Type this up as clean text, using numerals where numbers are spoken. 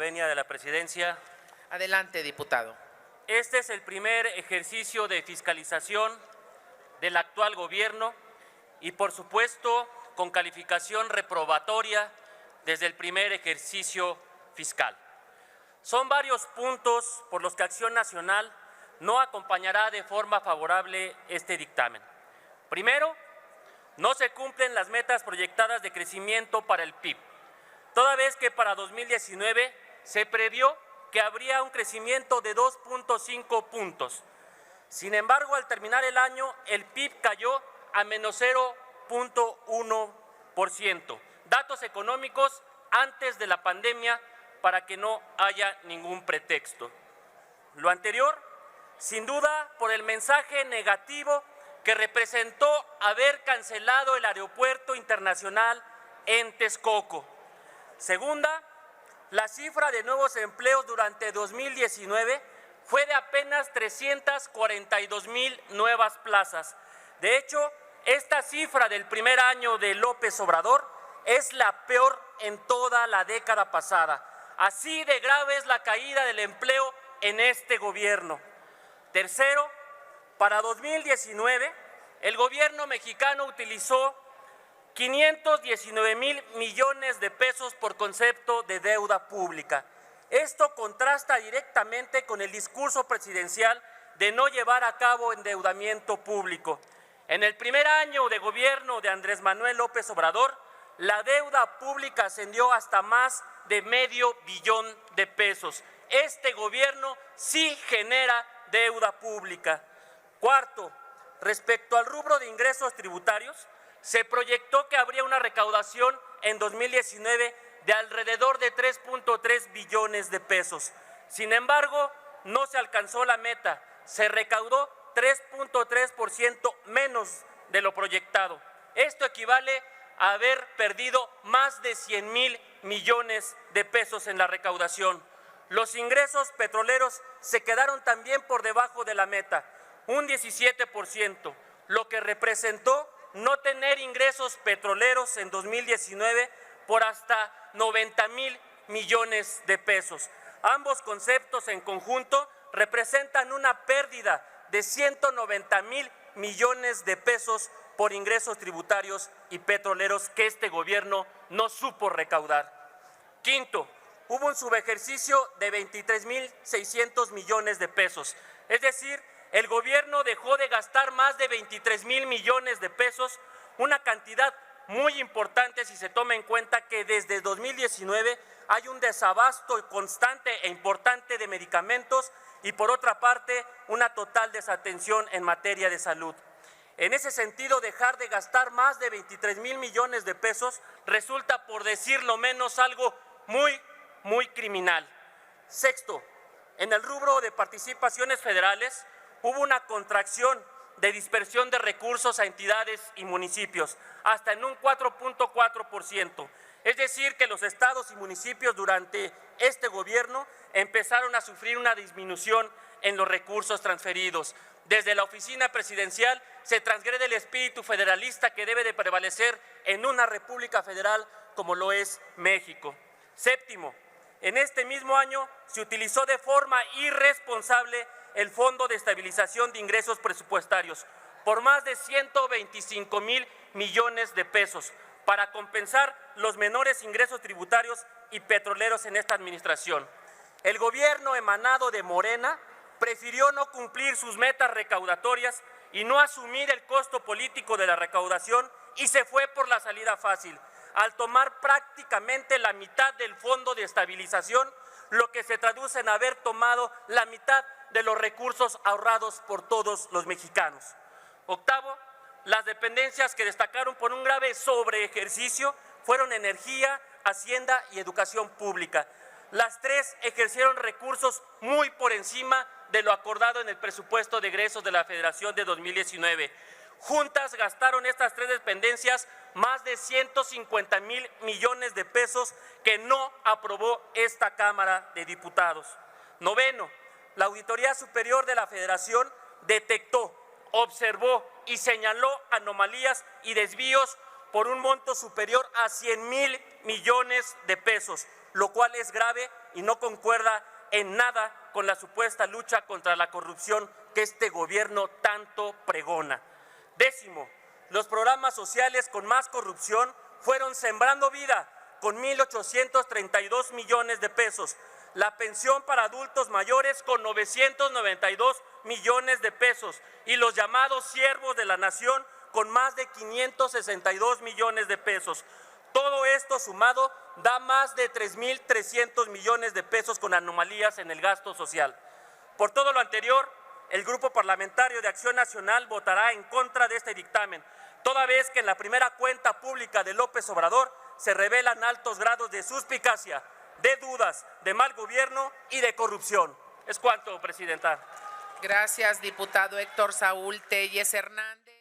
venia de la presidencia. Adelante, diputado. Este es el primer ejercicio de fiscalización del actual gobierno y, por supuesto, con calificación reprobatoria desde el primer ejercicio fiscal. Son varios puntos por los que Acción Nacional no acompañará de forma favorable este dictamen. Primero, no se cumplen las metas proyectadas de crecimiento para el PIB, toda vez que para 2019 se previó que habría un crecimiento de 2.5 puntos. Sin embargo, al terminar el año, el PIB cayó a menos 0.1%. Datos económicos antes de la pandemia para que no haya ningún pretexto. Lo anterior, sin duda, por el mensaje negativo que representó haber cancelado el Aeropuerto Internacional en Texcoco. Segunda, la cifra de nuevos empleos durante 2019 fue de apenas 342,000 nuevas plazas. De hecho, esta cifra del primer año de López Obrador es la peor en toda la década pasada. Así de grave es la caída del empleo en este gobierno. Tercero, para 2019, el gobierno mexicano utilizó 519,000 millones de pesos por concepto de deuda pública. Esto contrasta directamente con el discurso presidencial de no llevar a cabo endeudamiento público. En el primer año de gobierno de Andrés Manuel López Obrador, la deuda pública ascendió hasta más de $500 billones de pesos. Este gobierno sí genera deuda pública. Cuarto, respecto al rubro de ingresos tributarios, se proyectó que habría una recaudación en 2019 de alrededor de 3.3 billones de pesos. Sin embargo, no se alcanzó la meta, se recaudó 3.3% menos de lo proyectado. Esto equivale a haber perdido más de 100,000 millones de pesos en la recaudación. Los ingresos petroleros se quedaron también por debajo de la meta, un 17%, lo que representó no tener ingresos petroleros en 2019 por hasta 90,000 millones de pesos. Ambos conceptos en conjunto representan una pérdida de 190,000 millones de pesos por ingresos tributarios y petroleros que este gobierno no supo recaudar. Quinto, hubo un subejercicio de 23,600 millones de pesos, es decir, el gobierno dejó de gastar más de 23,000 millones de pesos, una cantidad muy importante si se toma en cuenta que desde 2019 hay un desabasto constante e importante de medicamentos y, por otra parte, una total desatención en materia de salud. En ese sentido, dejar de gastar más de 23,000 millones de pesos resulta, por decirlo menos, algo muy criminal. Sexto, en el rubro de participaciones federales, hubo una contracción de dispersión de recursos a entidades y municipios, hasta en un 4.4%. Es decir, que los estados y municipios durante este gobierno empezaron a sufrir una disminución en los recursos transferidos. Desde la oficina presidencial se transgrede el espíritu federalista que debe de prevalecer en una república federal como lo es México. Séptimo, en este mismo año se utilizó de forma irresponsable el Fondo de Estabilización de Ingresos Presupuestarios por más de 125,000 millones de pesos para compensar los menores ingresos tributarios y petroleros en esta administración. El gobierno emanado de Morena prefirió no cumplir sus metas recaudatorias y no asumir el costo político de la recaudación y se fue por la salida fácil, al tomar prácticamente la mitad del Fondo de Estabilización, lo que se traduce en haber tomado la mitad de los recursos ahorrados por todos los mexicanos. Octavo, las dependencias que destacaron por un grave sobreejercicio fueron Energía, Hacienda y Educación Pública. Las tres ejercieron recursos muy por encima de lo acordado en el presupuesto de egresos de la Federación de 2019. Juntas gastaron estas tres dependencias más de 150,000 millones de pesos que no aprobó esta Cámara de Diputados. Noveno, la Auditoría Superior de la Federación detectó, observó y señaló anomalías y desvíos por un monto superior a 100,000 millones de pesos, lo cual es grave y no concuerda en nada con la supuesta lucha contra la corrupción que este gobierno tanto pregona. Décimo, los programas sociales con más corrupción fueron Sembrando Vida, con 1,832 millones de pesos, la pensión para adultos mayores con 992 millones de pesos y los llamados siervos de la nación con más de 562 millones de pesos. Todo esto sumado da más de 3,300 millones de pesos con anomalías en el gasto social. Por todo lo anterior, el Grupo Parlamentario de Acción Nacional votará en contra de este dictamen, toda vez que en la primera cuenta pública de López Obrador se revelan altos grados de suspicacia, de dudas, de mal gobierno y de corrupción. Es cuanto, Presidenta. Gracias, diputado Héctor Saúl Telles Hernández.